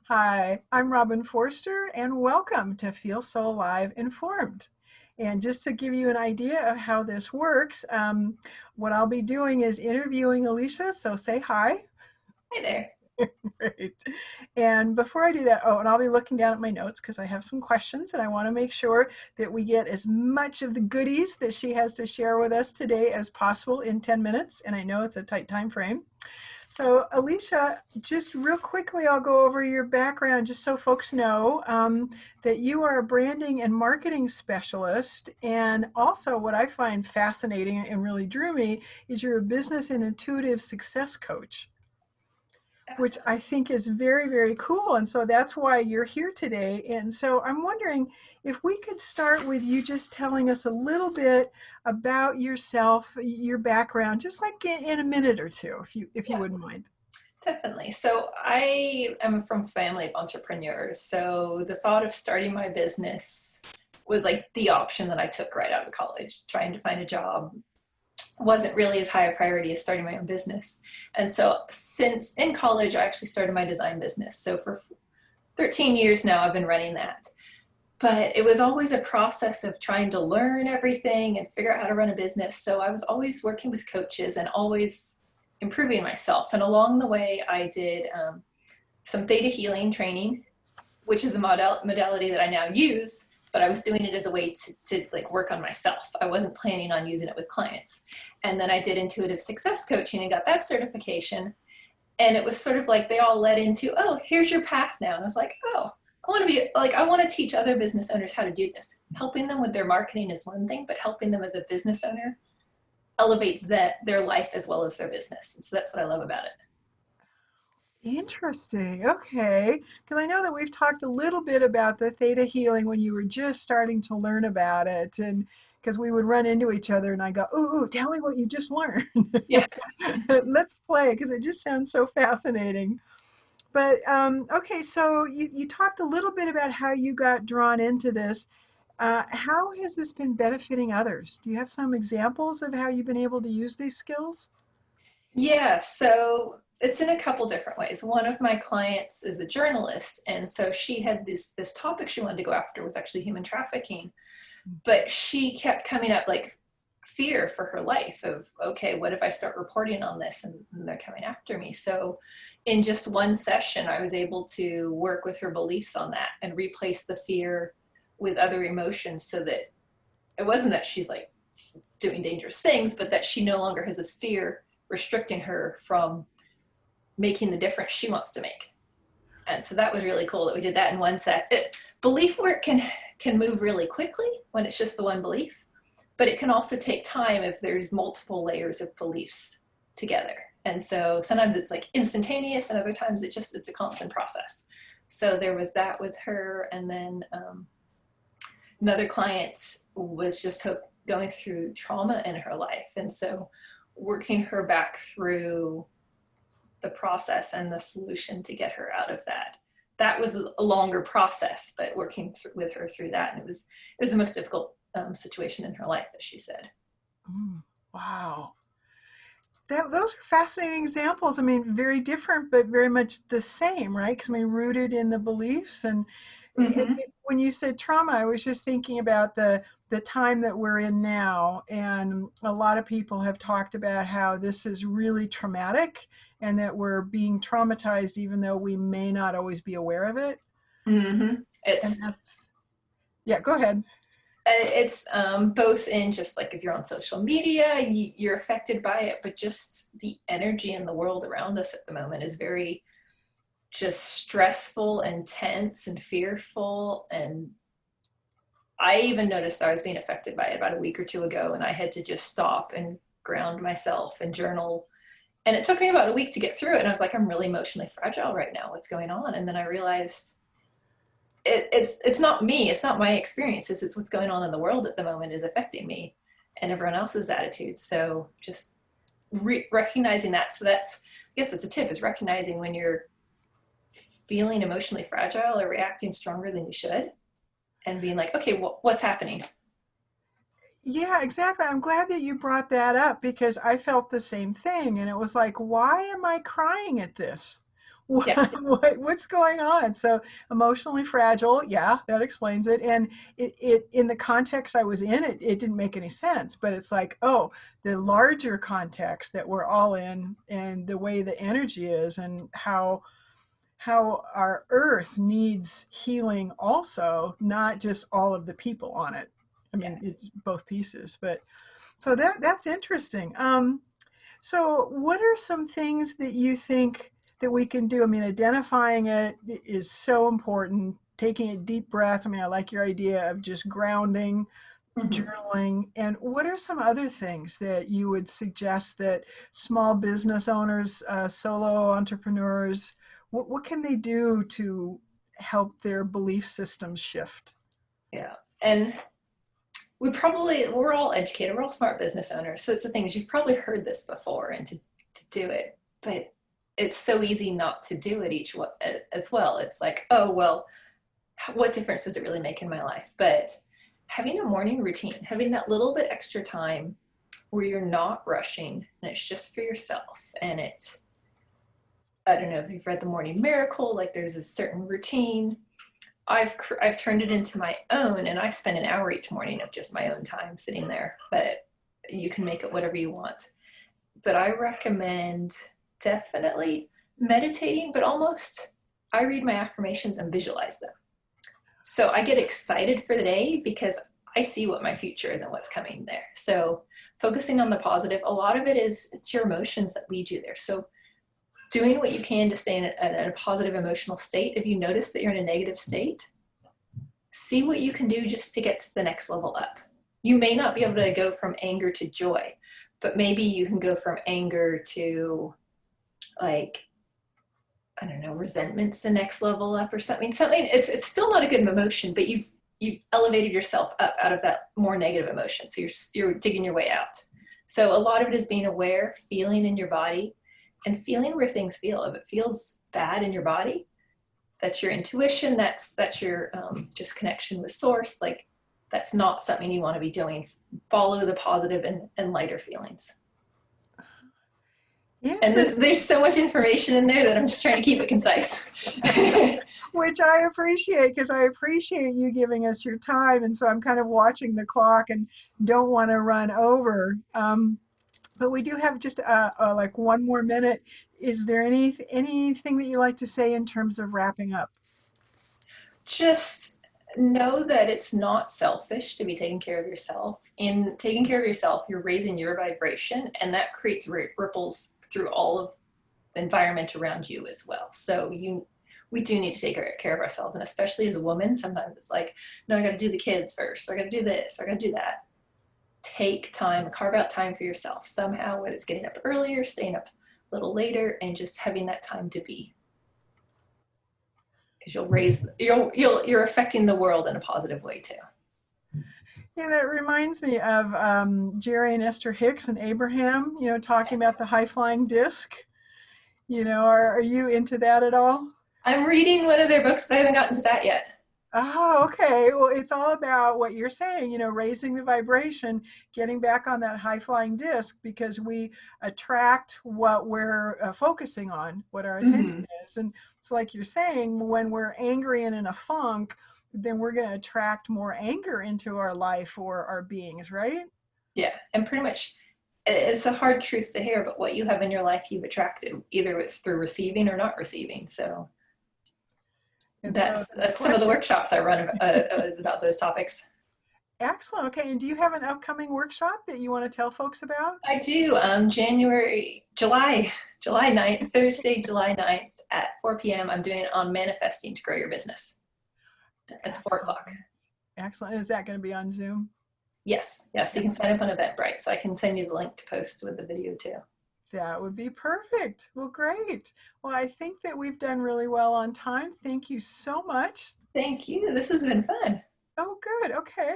Hi, I'm Robin Forster, and welcome to Feel So Alive Informed. And just to give you an idea of how this works, what I'll be doing is interviewing Alicia, so say hi. Hi there. Great. And before I do that, and I'll be looking down at my notes because I have some questions and I want to make sure that we get as much of the goodies that she has to share with us today as possible in 10 minutes. And I know it's a tight time frame. So, Alicia, just real quickly, I'll go over your background just so folks know that you are a branding and marketing specialist. And also, what I find fascinating and really drew me is you're a business and intuitive success coach, which I think is very, very cool. And so that's why you're here today. And so I'm wondering if we could start with you just telling us a little bit about yourself, your background, just like in a minute or two, if you Yeah, wouldn't mind. definitely. So I am from a family of entrepreneurs. So the thought of starting my business was like the option that I took right out of college. Trying to find a job wasn't really as high a priority as starting my own business. And so since in college, I actually started my design business. So for 13 years now, I've been running that. But it was always a process of trying to learn everything and figure out how to run a business. So I was always working with coaches and always improving myself. And along the way, I did some theta healing training, which is a modality that I now use, but I was doing it as a way to like work on myself. I wasn't planning on using it with clients. And then I did intuitive success coaching and got that certification. And it was sort of like they all led into, oh, here's your path now. And I was like, oh, I want to teach other business owners how to do this. Helping them with their marketing is one thing, but helping them as a business owner elevates their life as well as their business. And so that's what I love about it. Interesting. Okay. Because I know that we've talked a little bit about the theta healing when you were just starting to learn about it. And because we would run into each other and I go, ooh, tell me what you just learned. Yeah. Let's play because it just sounds so fascinating. But okay, so you talked a little bit about how you got drawn into this. How has this been benefiting others? Do you have some examples of how you've been able to use these skills? Yeah. So it's in a couple different ways. One of my clients is a journalist, and so she had this topic she wanted to go after was actually human trafficking, but she kept coming up like fear for her life of, okay, what if I start reporting on this and they're coming after me? So in just one session, I was able to work with her beliefs on that and replace the fear with other emotions so that it wasn't that she's like doing dangerous things, but that she no longer has this fear restricting her from making the difference she wants to make. And so that was really cool that we did that in one set. Belief work can move really quickly when it's just the one belief, but it can also take time if there's multiple layers of beliefs together. And so sometimes it's like instantaneous, and other times it's a constant process. So there was that with her, and then another client was just going through trauma in her life, and so working her back through the process and the solution to get her out of that. That was a longer process, but working with her through that, and it was the most difficult situation in her life, as she said. Wow. Those are fascinating examples. I mean, very different, but very much the same, right? Because I mean, rooted in the beliefs. And Mm-hmm. when you said trauma, I was just thinking about the time that we're in now. And a lot of people have talked about how this is really traumatic and that we're being traumatized, even though we may not always be aware of it. Mm-hmm. And that's, yeah, go ahead. It's both in just like if you're on social media, you're affected by it, but just the energy in the world around us at the moment is very just stressful and tense and fearful. And I even noticed I was being affected by it about a week or two ago, and I had to just stop and ground myself and journal. And it took me about a week to get through it. And I was like, I'm really emotionally fragile right now. What's going on? And then I realized it's not me. It's not my experiences. It's what's going on in the world at the moment is affecting me and everyone else's attitudes. So just recognizing that. So I guess that's a tip, is recognizing when you're feeling emotionally fragile or reacting stronger than you should, and being like, okay, what's happening? Yeah, exactly. I'm glad that you brought that up because I felt the same thing. And it was like, why am I crying at this? Yeah. What's going on? So emotionally fragile, yeah, that explains it. And it in the context I was in, it didn't make any sense. But it's like, oh, the larger context that we're all in, and the way the energy is, and how our earth needs healing also, not just all of the people on it. I Yeah. mean, it's both pieces. But so that's interesting. So, what are some things that you think that we can do? I mean, identifying it is so important. Taking a deep breath. I mean, I like your idea of just grounding, Mhm. journaling. And what are some other things that you would suggest that small business owners, solo entrepreneurs, what can they do to help their belief systems shift? Yeah. And we're all educated, we're all smart business owners. So it's the thing is, you've probably heard this before and to do it, but it's so easy not to do it as well. It's like, oh, well, what difference does it really make in my life? But having a morning routine, having that little bit extra time where you're not rushing and it's just for yourself. And I don't know if you've read The Morning Miracle, like there's a certain routine. I've turned it into my own, and I spend an hour each morning of just my own time sitting there. But you can make it whatever you want. But I recommend definitely meditating, but almost I read my affirmations and visualize them. So I get excited for the day because I see what my future is and what's coming there. So focusing on the positive, a lot of it is it's your emotions that lead you there. So doing what you can to stay in a positive emotional state. If you notice that you're in a negative state, see what you can do just to get to the next level up. You may not be able to go from anger to joy, but maybe you can go from anger to, like, I don't know, resentment's the next level up or something. Something it's still not a good emotion, but you've elevated yourself up out of that more negative emotion. So you're digging your way out. So a lot of it is being aware, feeling in your body, and feeling where things feel. If it feels bad in your body, that's your intuition. That's your just connection with source. Like, that's not something you want to be doing. Follow the positive and lighter feelings. And Interesting. there's so much information in there that I'm just trying to keep it concise. Which I appreciate, because I appreciate you giving us your time. And so I'm kind of watching the clock and don't want to run over. But we do have just like one more minute. Is there anything that you like to say in terms of wrapping up? Just know that it's not selfish to be taking care of yourself. In taking care of yourself, you're raising your vibration, and that creates ripples through all of the environment around you as well. So we do need to take care of ourselves, and especially as a woman, sometimes it's like, no, I got to do the kids first, or I got to do this, or I got to do that. Take time, carve out time for yourself somehow, whether it's getting up earlier, staying up a little later, and just having that time to be. Because you're affecting the world in a positive way too. Yeah, that reminds me of Jerry and Esther Hicks and Abraham, talking about the high flying disc. Are you into that at all? I'm reading one of their books, but I haven't gotten to that yet. Oh, okay. Well, it's all about what you're saying, raising the vibration, getting back on that high flying disc, because we attract what we're focusing on, what our attention Mm-hmm. is. And it's like you're saying, when we're angry and in a funk, then we're going to attract more anger into our life or our beings, right? Yeah, and pretty much it's a hard truth to hear, but what you have in your life, you've attracted. Either it's through receiving or not receiving. So And so the that's some of the question, workshops I run is about those topics. excellent. Okay. And do you have an upcoming workshop that you want to tell folks about? I do. July 9th, Thursday, July 9th at 4 p.m. I'm doing it on manifesting to grow your business. It's 4 o'clock. Excellent. Excellent. Is that going to be on Zoom? Yes, yes. You can sign up on Eventbrite, so I can send you the link to post with the video too. That would be perfect. Well, great. Well, I think that we've done really well on time. Thank you so much. Thank you. This has been fun. Oh, good. Okay.